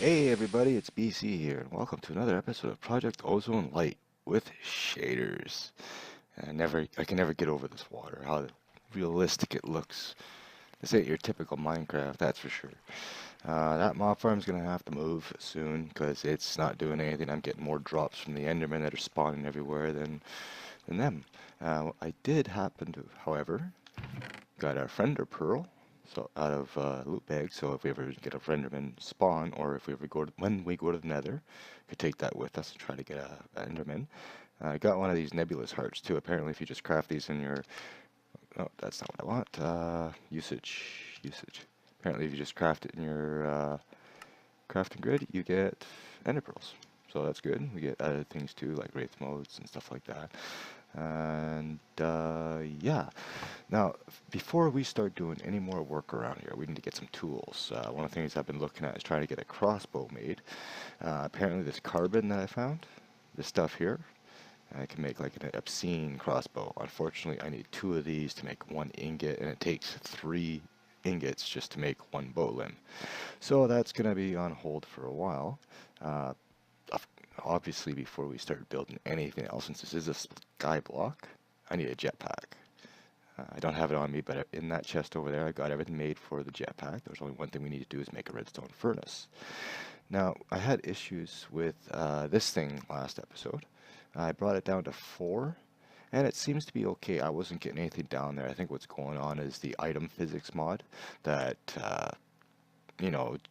Hey everybody, it's BC here, and welcome to another episode of Project Ozone Lite with shaders. I can never get over this water, how realistic it looks. This ain't your typical Minecraft, that's for sure. That mob farm's gonna have to move soon, because it's not doing anything. I'm getting more drops from the Endermen that are spawning everywhere than them. I did happen to, however, got a Friender Pearl, so out of loot bag. So if we ever get a Enderman spawn, or if we ever when we go to the Nether, could take that with us and try to get a Enderman. I got one of these nebulous hearts too. Apparently, if you just craft these in your, oh, that's not what I want. Usage. Apparently, if you just craft it in your crafting grid, you get Ender pearls. So that's good. We get other things too, like wraith modes and stuff like that. And yeah. Now, before we start doing any more work around here, we need to get some tools. One of the things I've been looking at is trying to get a crossbow made. Apparently this carbon that I found, this stuff here, I can make like an obscene crossbow. Unfortunately, I need 2 of these to make 1 ingot, and it takes 3 ingots just to make 1 bow limb. So that's going to be on hold for a while. Uh, Obviously, before we start building anything else, since this is a sky block, I need a jetpack. I don't have it on me, but in that chest over there, I got everything made for the jetpack. There's only one thing we need to do is make a redstone furnace. Now, I had issues with this thing last episode. I brought it down to 4, and it seems to be okay. I wasn't getting anything down there. I think what's going on is the item physics mod that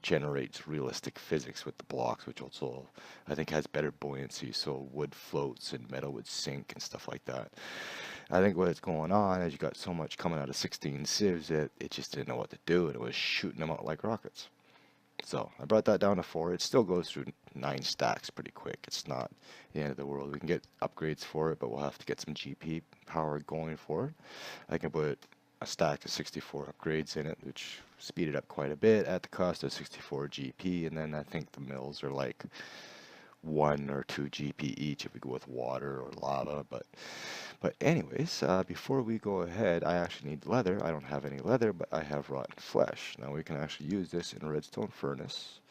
generates realistic physics with the blocks, which also I think has better buoyancy, so wood floats and metal would sink and stuff like that. I think what's going on is you got so much coming out of 16 sieves that it just didn't know what to do, and it was shooting them out like rockets. So I brought that down to 4. It still goes through 9 stacks pretty quick. It's not the end of the world. We can get upgrades for it, but we'll have to get some GP power going for it. I can put a stack of 64 upgrades in it, which speed it up quite a bit at the cost of 64 GP, and then I think the mills are like 1 or 2 GP each if we go with water or lava. But anyways, before we go ahead, I actually need leather. I don't have any leather, but I have rotten flesh. Now we can actually use this in a redstone furnace.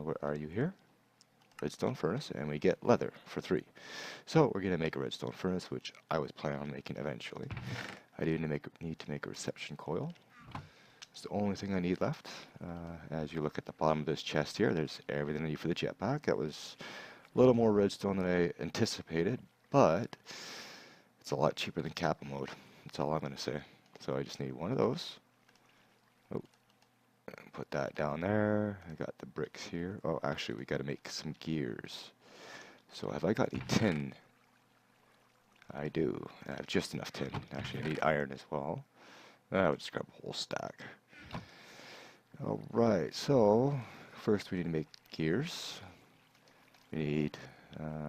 Where are you here? Redstone furnace, and we get leather for 3. So we're going to make a redstone furnace, which I was planning on making eventually. I do need to make a reception coil. It's the only thing I need left. As you look at the bottom of this chest here, there's everything I need for the jetpack. That was a little more redstone than I anticipated, but it's a lot cheaper than Kappa mode. That's all I'm going to say. So I just need 1 of those. Oh, put that down there. I got the bricks here. Oh, actually, we got to make some gears. So have I got any tin? I do. I have just enough tin. Actually, I need iron as well. I would just grab a whole stack. Alright, so first we need to make gears. We need,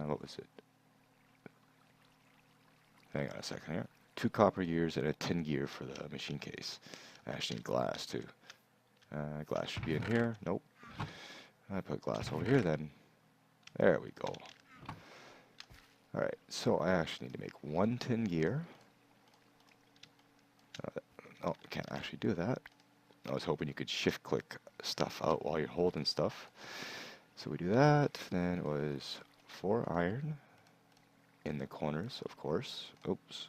what was it? Hang on a second here. 2 copper gears and a tin gear for the machine case. I actually need glass too. Glass should be in here. Nope. I put glass over here then. There we go. Alright, so I actually need to make 1 tin gear. Oh, I can't actually do that. I was hoping you could shift click stuff out while you're holding stuff. So we do that. Then it was 4 iron in the corners, of course. Oops.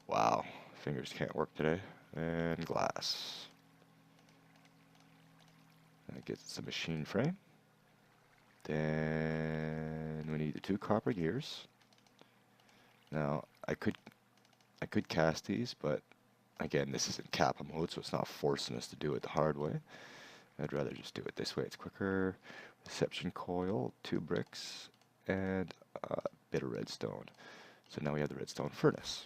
Wow, fingers can't work today. And glass. That gets the machine frame. Then we need the 2 copper gears. Now I could cast these, but again, this isn't Kappa mode, so it's not forcing us to do it the hard way. I'd rather just do it this way. It's quicker. Reception coil, 2 bricks, and a bit of redstone. So now we have the redstone furnace.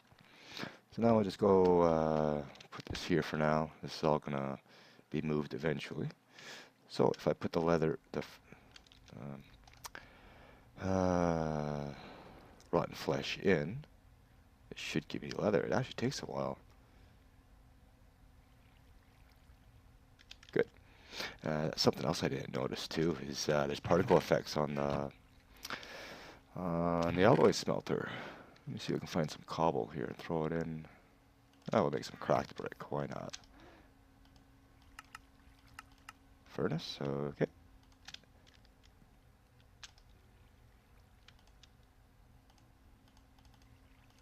So now I'll just go put this here for now. This is all gonna be moved eventually. So if I put the leather, rotten flesh in, it should give me leather. It actually takes a while. Good. Something else I didn't notice too is there's particle effects on the alloy smelter. Let me see if I can find some cobble here and throw it in. Oh, we'll make some cracked brick. Why not? furnace. Okay.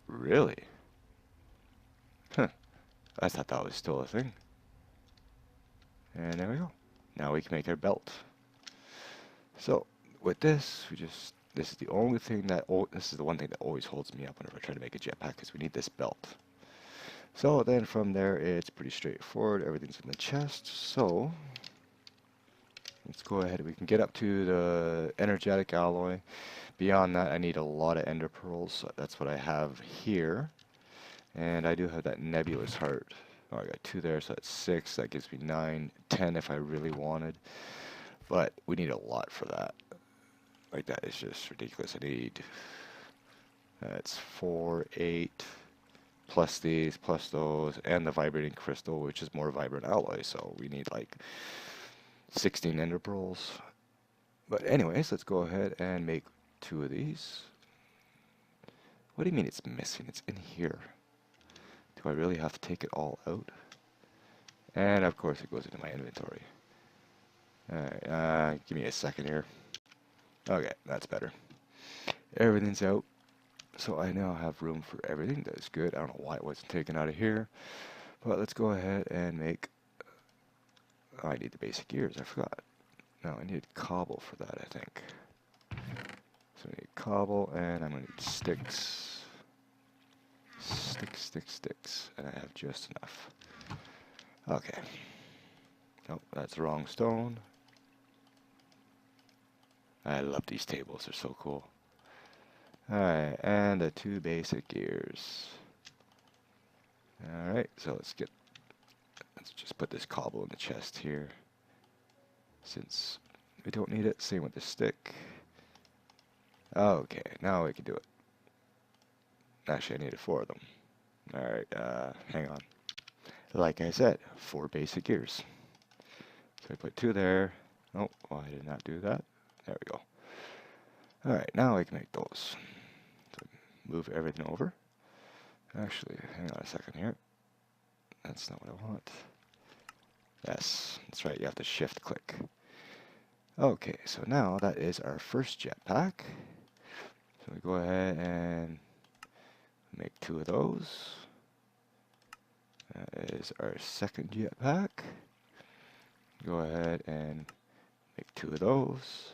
Really? Huh. I thought that was still a thing. And there we go. Now we can make our belt. So with this, this is the only thing that, this is the one thing that always holds me up whenever I try to make a jetpack, because we need this belt. So then from there, it's pretty straightforward. Everything's in the chest. So let's go ahead. We can get up to the energetic alloy. Beyond that, I need a lot of ender pearls. So that's what I have here. And I do have that nebulous heart. Oh, I got 2 there, so that's 6. That gives me 9, 10 if I really wanted. But we need a lot for that. Like, that is just ridiculous. I need, that's 4, 8, plus these, plus those, and the vibrating crystal, which is more vibrant alloy. So we need like 16 ender pearls. But anyways, let's go ahead and make 2 of these. What do you mean it's missing? It's in here. Do I really have to take it all out? And of course it goes into my inventory. Alright, give me a second here. Okay, that's better. Everything's out. So I now have room for everything. That is good. I don't know why it wasn't taken out of here. But let's go ahead and make... Oh, I need the basic gears. I forgot. No, I need cobble for that, I think. So I need cobble, and I'm going to need sticks. Sticks. And I have just enough. Okay. Nope, that's the wrong stone. I love these tables. They're so cool. Alright, and the 2 basic gears. Alright, so let's just put this cobble in the chest here. Since we don't need it, same with the stick. Okay, now we can do it. Actually, I needed 4 of them. Alright, hang on. Like I said, 4 basic gears. So I put 2 there. Oh, well, I did not do that. There we go. Alright, now I can make those. So move everything over. Actually, hang on a second here. That's not what I want. Yes, that's right, you have to shift click. Okay, so now that is our first jetpack. So we go ahead and make 2 of those. That is our second jetpack. Go ahead and make 2 of those.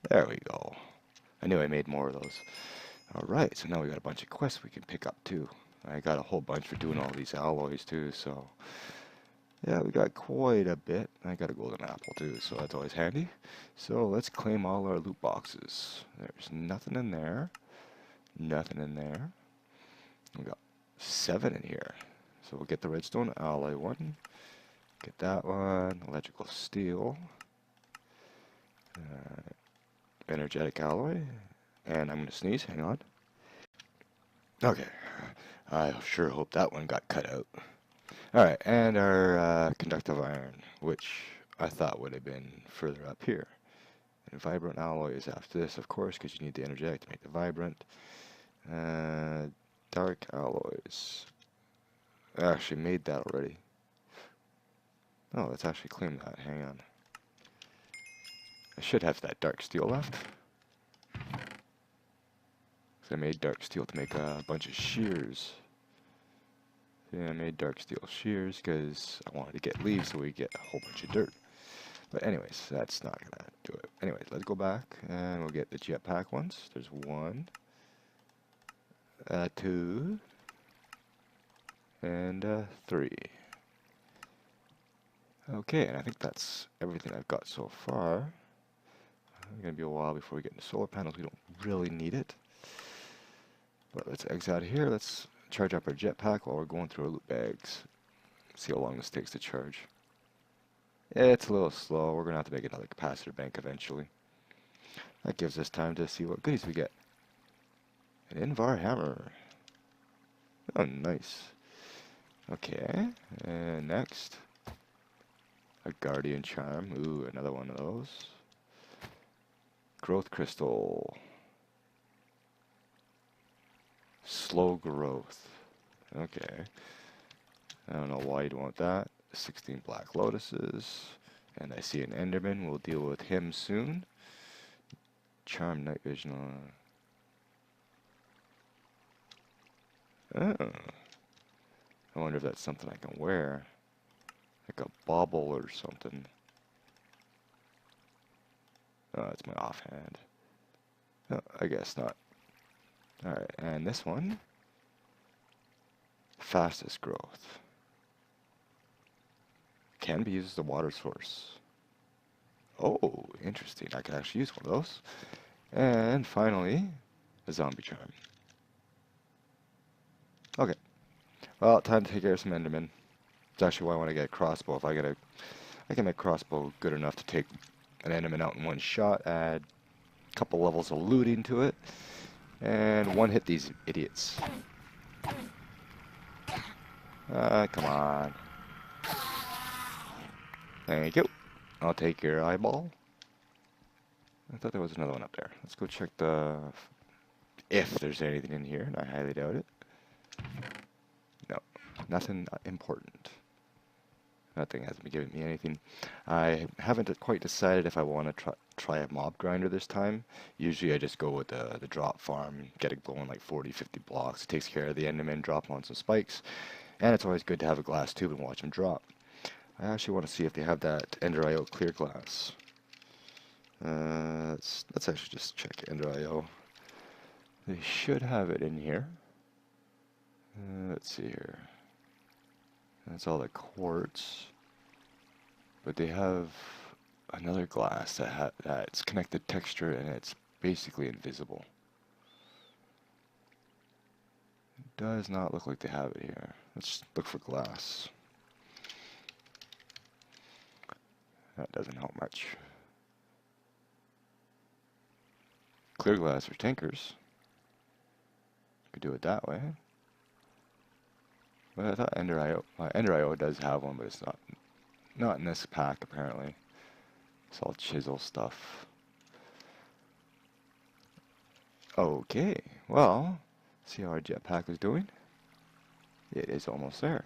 There we go. I knew I made more of those. Alright, so now we got a bunch of quests we can pick up too. I got a whole bunch for doing all these alloys too, so... Yeah, we got quite a bit. I got a golden apple too, so that's always handy. So let's claim all our loot boxes. There's nothing in there. Nothing in there. We got 7 in here. So we'll get the redstone alloy one. Get that one. Electrical steel. Energetic alloy. And I'm going to sneeze. Hang on. Okay. I sure hope that one got cut out. Alright, and our conductive iron, which I thought would have been further up here. And vibrant alloy is after this, of course, because you need the energetic to make the vibrant. Dark alloys. I actually made that already. Oh, let's actually claim that. Hang on. I should have that dark steel left. So I made dark steel to make a bunch of shears. Yeah, I made dark steel shears because I wanted to get leaves so we get a whole bunch of dirt. But anyways, that's not gonna do it. Anyways, let's go back and we'll get the jetpack ones. There's 1, 2, and 3. Okay, and I think that's everything I've got so far. It's gonna be a while before we get into solar panels. We don't really need it. But let's exit out of here. Let's charge up our jetpack while we're going through our loot bags. See how long this takes to charge. It's a little slow. We're going to have to make another capacitor bank eventually. That gives us time to see what goodies we get. An Invar hammer. Oh, nice. Okay, and next. A guardian charm. Ooh, another one of those. Growth crystal. Slow growth. Okay. I don't know why you'd want that. 16 black lotuses. And I see an Enderman. We'll deal with him soon. Charm night vision on. Oh. I wonder if that's something I can wear. Like a bauble or something. Oh, that's my offhand. Oh, I guess not. Alright, and this one. Fastest growth. Can be used as a water source. Oh, interesting. I can actually use one of those. And finally, a zombie charm. Okay. Well, time to take care of some Endermen. That's actually why I want to get a crossbow. If I can make crossbow good enough to take an Enderman out in one shot, add a couple levels of looting to it, and one hit these idiots. Come on. Thank you. I'll take your eyeball. I thought there was another one up there. Let's go check if there's anything in here, and I highly doubt it. No, nothing important. Nothing hasn't been giving me anything. I haven't quite decided if I want to try a mob grinder this time. Usually I just go with the drop farm, get it going like 40, 50 blocks. It takes care of the Enderman, drop on some spikes. And it's always good to have a glass tube and watch them drop. I actually want to see if they have that Ender IO clear glass. Let's actually just check Ender IO. They should have it in here. Let's see here. That's all the quartz. But they have another glass that's connected texture and it's basically invisible. It does not look like they have it here. Let's look for glass. That doesn't help much. Clear glass for tinkers. Could do it that way. But I thought Ender IO does have one, but it's not in this pack apparently. It's all chisel stuff. Okay, well, see how our jetpack is doing? It is almost there.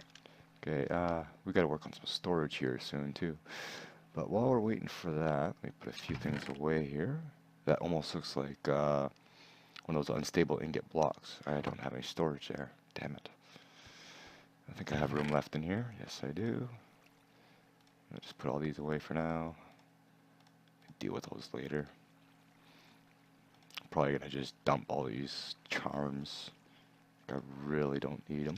Okay, we gotta work on some storage here soon too. But while we're waiting for that, let me put a few things away here. That almost looks like one of those unstable ingot blocks. I don't have any storage there. Damn it. I think I have room left in here. Yes, I do. I'll just put all these away for now. Deal with those later. Probably gonna just dump all these charms. I really don't need them.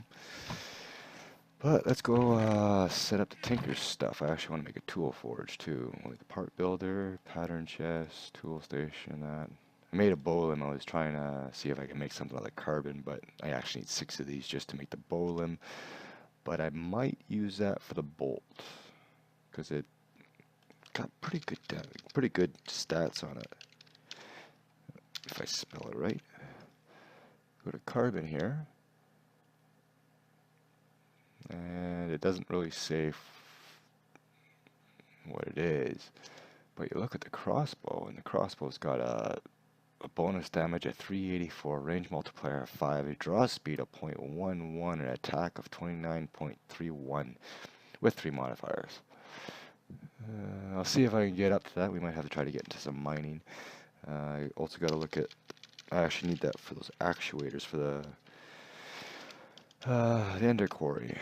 But let's go set up the tinker's stuff. I actually want to make a tool forge too. Like the part builder, pattern chest, tool station, that. I made a bowlim. I was trying to see if I can make something out of carbon, but I actually need 6 of these just to make the bowlim. But I might use that for the bolt because it got pretty good stats on it. If I spell it right. Go to carbon here. And it doesn't really say what it is. But you look at the crossbow, and the crossbow's got a bonus damage at 384, range multiplier of 5, a draw speed of 0.11, and an attack of 29.31 with 3 modifiers. I'll see if I can get up to that. We might have to try to get into some mining. I also got to look at. I actually need that for those actuators for the ender quarry.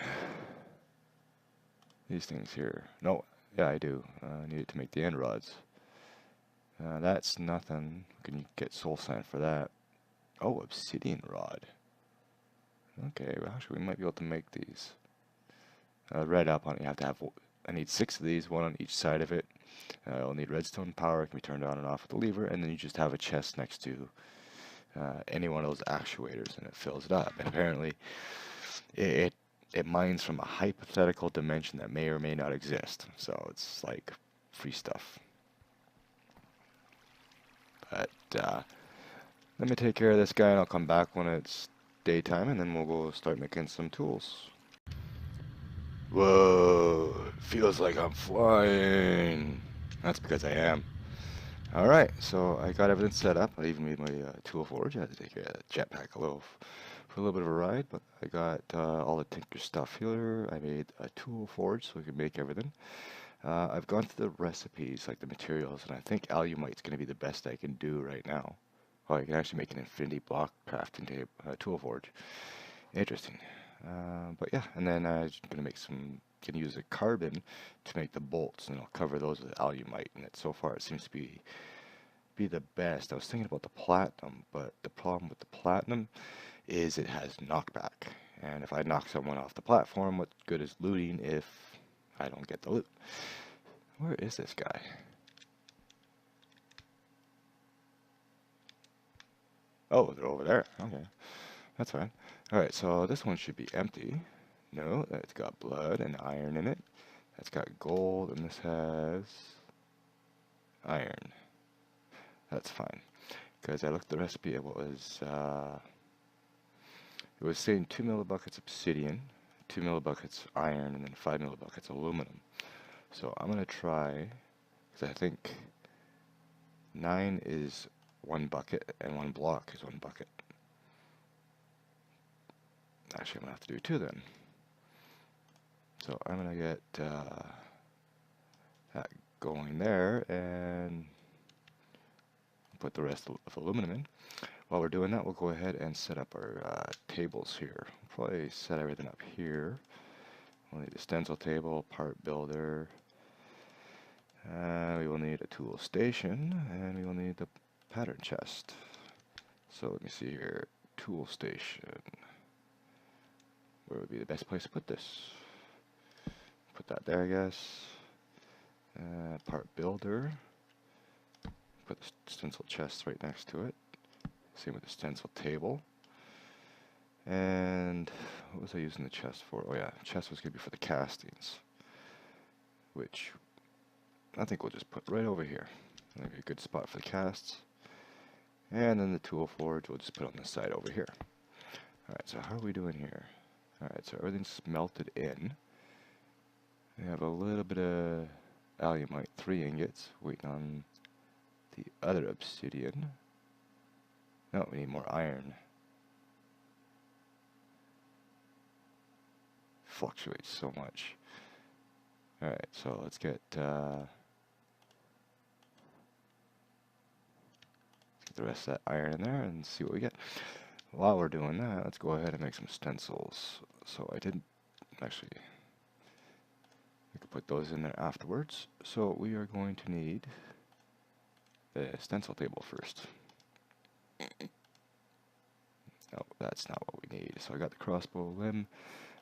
These things here. No, yeah, I do. I need it to make the end rods. That's nothing. Can you get soul sand for that? Oh, obsidian rod. Okay, well, actually we might be able to make these. Read up on it. You have to have. I need 6 of these, 1 on each side of it. I'll need redstone power. It can be turned on and off with the lever, and then you just have a chest next to any one of those actuators, and it fills it up. And apparently, it mines from a hypothetical dimension that may or may not exist. So it's like free stuff. But let me take care of this guy, and I'll come back when it's daytime, and then we'll go start making some tools. Whoa, it feels like I'm flying. That's because I am. Alright, so I got everything set up. I even made my tool forge. I had to take care of the jetpack a little for a little bit of a ride, but I got all the tinker stuff here. I made a tool forge so we can make everything. I've gone through the recipes, like the materials, and I think alumite's going to be the best I can do right now. Oh, I can actually make an infinity block crafting table, tool forge. Interesting. But yeah, and then I'm going to make some, can use a carbon to make the bolts, and I'll cover those with alumite, and so far it seems to be the best. I was thinking about the platinum, but the problem with the platinum is it has knockback. And if I knock someone off the platform, what good is looting if I don't get the loot? Where is this guy? Oh, they're over there. Okay, that's fine. Alright, so this one should be empty. No, it's got blood and iron in it. That's got gold, and this has iron. That's fine. Because I looked at the recipe, it was saying 2 millibuckets obsidian, 2 millibuckets iron, and then 5 millibuckets aluminum. So I'm going to try, because I think 9 is 1 bucket, and 1 block is 1 bucket. Actually, I'm going to have to do 2 then. So I'm going to get that going there, and put the rest of aluminum in. While we're doing that, we'll go ahead and set up our tables here. We'll probably set everything up here. We'll need a stencil table, part builder. We will need a tool station, and we will need the pattern chest. So let me see here. Tool station. Where would be the best place to put this? Put that there, I guess. Part builder. Put the stencil chest right next to it. Same with the stencil table. And what was I using the chest for? Oh yeah, chest was going to be for the castings, which I think we'll just put right over here. That'll be a good spot for the casts. And then the tool forge we'll just put on the side over here. Alright, so how are we doing here? Alright, so everything's melted in. We have a little bit of alumite, 3 ingots, waiting on the other obsidian. No, we need more iron. Fluctuates so much. Alright, so let's get the rest of that iron in there and see what we get. While we're doing that, let's go ahead and make some stencils. So I didn't actually, we could put those in there afterwards. So we are going to need the stencil table first. No, that's not what we need. So I got the crossbow limb.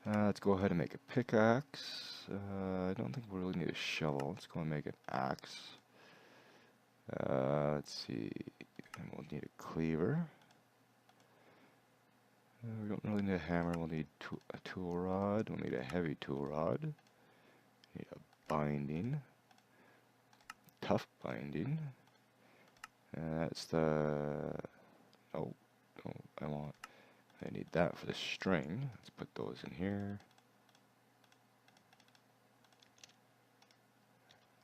Let's go ahead and make a pickaxe. I don't think we really need a shovel. Let's go and make an axe. Let's see. And we'll need a cleaver. We don't really need a hammer. We'll need a tool rod. We'll need a heavy tool rod. Need a binding. Tough binding. That's the... Oh, no, I need that for the string. Let's put those in here.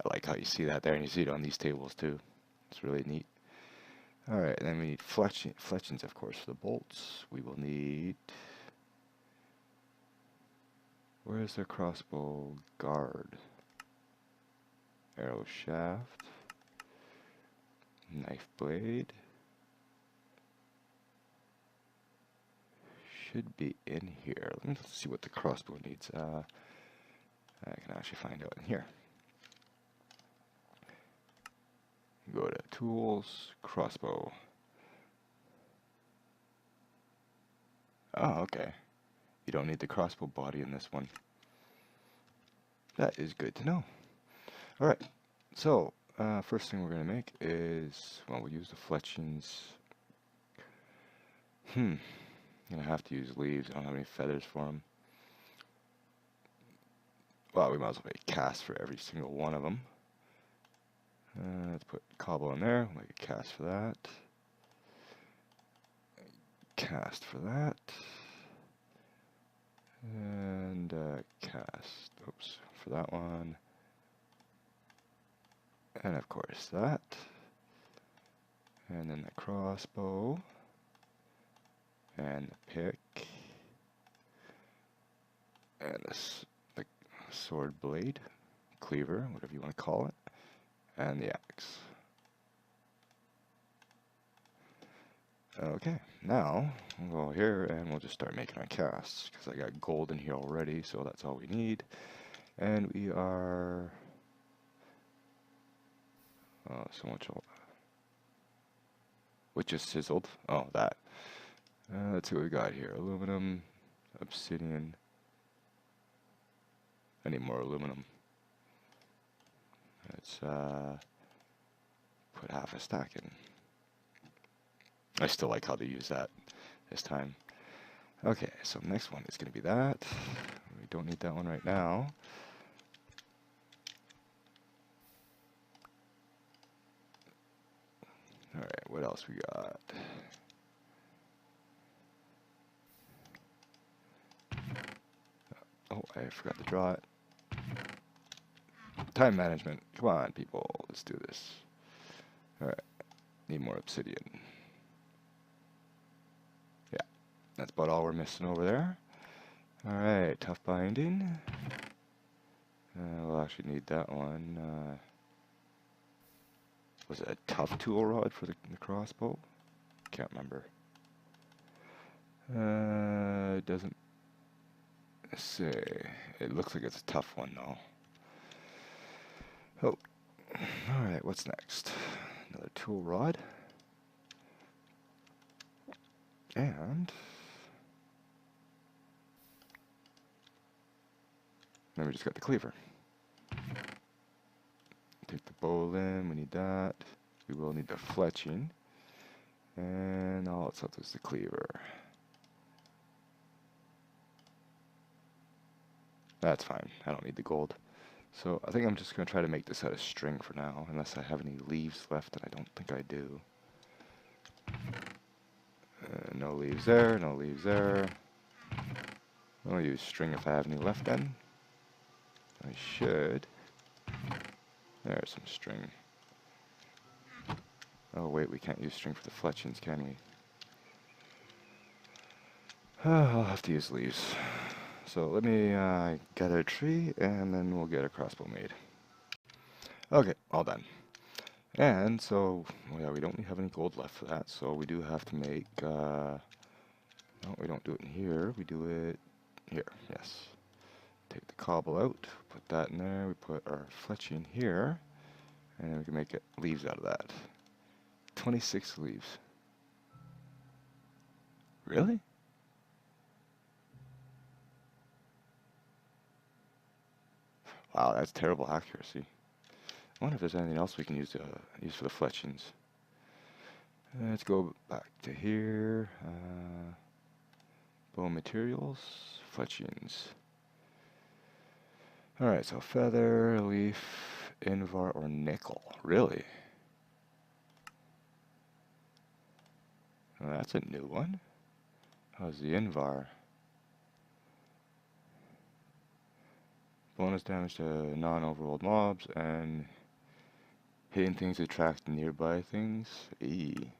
I like how you see that there, and you see it on these tables too. It's really neat. Alright, and then we need fletchings, of course, for the bolts. We will need... Where's the crossbow guard? Arrow shaft. Knife blade. Should be in here. Let me see what the crossbow needs. I can actually find out in here. Go to tools, crossbow. Oh, okay. You don't need the crossbow body in this one. That is good to know. Alright, so first thing we're going to make is, well, we'll use the fletchings. I'm going to have to use leaves. I don't have any feathers for them. Well, we might as well make a cast for every single one of them. Let's put cobble in there. We'll make a cast for that. Cast for that. And cast, oops, for that one. And of course that. And then the crossbow. and the pick, and this the sword blade, cleaver, whatever you want to call it, and the axe. Okay, now we'll go here and we'll just start making our casts, because I got gold in here already, so that's all we need. And we are so much old. Which just sizzled. Oh, that. Let's see what we got here. Aluminum, obsidian. I need more aluminum. Let's put half a stack in. I still like how they use that this time. Okay, so next one is going to be that. We don't need that one right now. Alright, what else we got? Oh, I forgot to draw it. Time management. Come on, people. Let's do this. Alright. Need more obsidian. Yeah. That's about all we're missing over there. Alright. Tough binding. We'll actually need that one. Was it a tough tool rod for the crossbow? Can't remember. It doesn't say. It looks like it's a tough one though. Oh, alright, what's next? Another tool rod. And then we just got the cleaver. Take the bowl in, we need that. We will need the fletching. And all that's left is the cleaver. That's fine, I don't need the gold. So I think I'm just going to try to make this out of string for now, unless I have any leaves left, and I don't think I do. No leaves there, no leaves there. I'll use string if I have any left then. I should. There's some string. Oh wait, we can't use string for the fletchings, can we? I'll have to use leaves. So let me gather a tree, and then we'll get a crossbow made. Okay, all done. And so, well, yeah, we don't have any gold left for that, so we do have to make, no, we don't do it in here, we do it here, yes. Take the cobble out, put that in there, we put our fletching here, and we can make it leaves out of that. 26 leaves. Really? Wow, that's terrible accuracy. I wonder if there's anything else we can use for the fletchings. Let's go back to here. Bone materials, fletchings. Alright, so feather, leaf, invar, or nickel. Really? Oh, that's a new one. How's the invar? Bonus damage to non-overworld mobs and hitting things attract nearby things. Eee.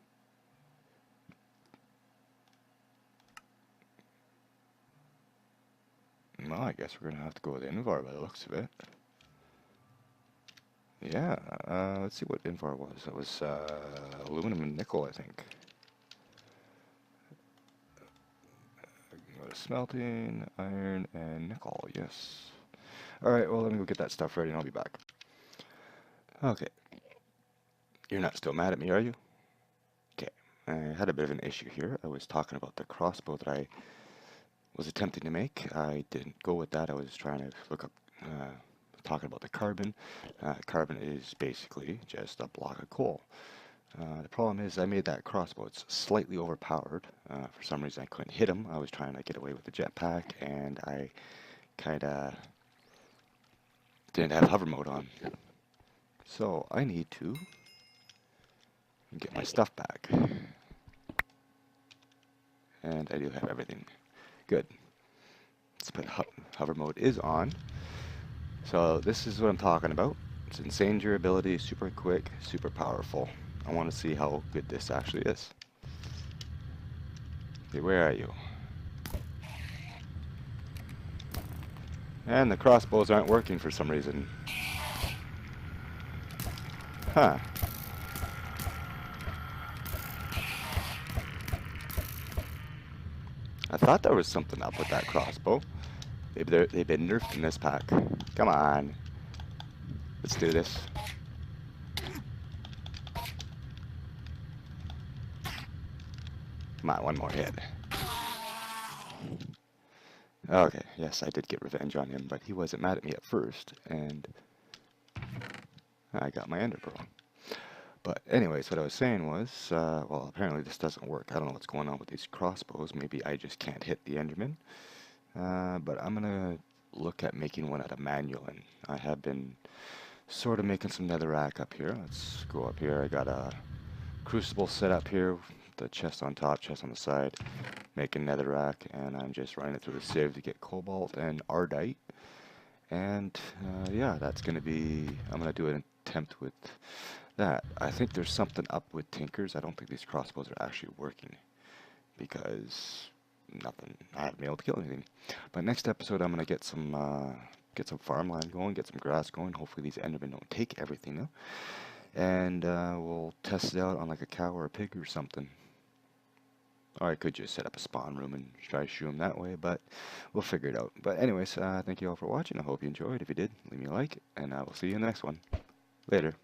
Well, I guess we're gonna have to go with Invar by the looks of it. Yeah, let's see what Invar was. That was aluminum and nickel, I think. Go to smelting, iron, and nickel, yes. Alright, well, let me go get that stuff ready and I'll be back. Okay. You're not still mad at me, are you? Okay. I had a bit of an issue here. I was talking about the crossbow that I was attempting to make. I didn't go with that. I was trying to look up, talking about the carbon. Carbon is basically just a block of coal. The problem is I made that crossbow. It's slightly overpowered. For some reason I couldn't hit him. I was trying to get away with the jetpack and I kind of didn't have hover mode on. So I need to get my stuff back. And I do have everything. Good. Let's put hover mode is on. So this is what I'm talking about. It's insane durability, super quick, super powerful. I want to see how good this actually is. Okay, where are you? And the crossbows aren't working for some reason. Huh. I thought there was something up with that crossbow. They've been nerfed in this pack. Come on. Let's do this. Come on, one more hit. Okay, yes, I did get revenge on him, but he wasn't mad at me at first, and I got my ender pearl. But anyways, what I was saying was, well, apparently this doesn't work. I don't know what's going on with these crossbows. Maybe I just can't hit the enderman. But I'm gonna look at making one out of manualin. I have been sort of making some netherrack up here. Let's go up here. I got a crucible set up here, the chest on top, chest on the side, making netherrack, and I'm just running it through the sieve to get cobalt and ardite. And yeah, that's gonna be, I'm gonna do an attempt with that. I think there's something up with Tinkers. I don't think these crossbows are actually working because nothing, I haven't been able to kill anything. But next episode I'm gonna get some farmland going, get some grass going. Hopefully these endermen don't take everything now. And we'll test it out on like a cow or a pig or something. Or I could just set up a spawn room and try to shoot them that way, but we'll figure it out. But anyways, thank you all for watching. I hope you enjoyed. If you did, leave me a like, and I will see you in the next one. Later.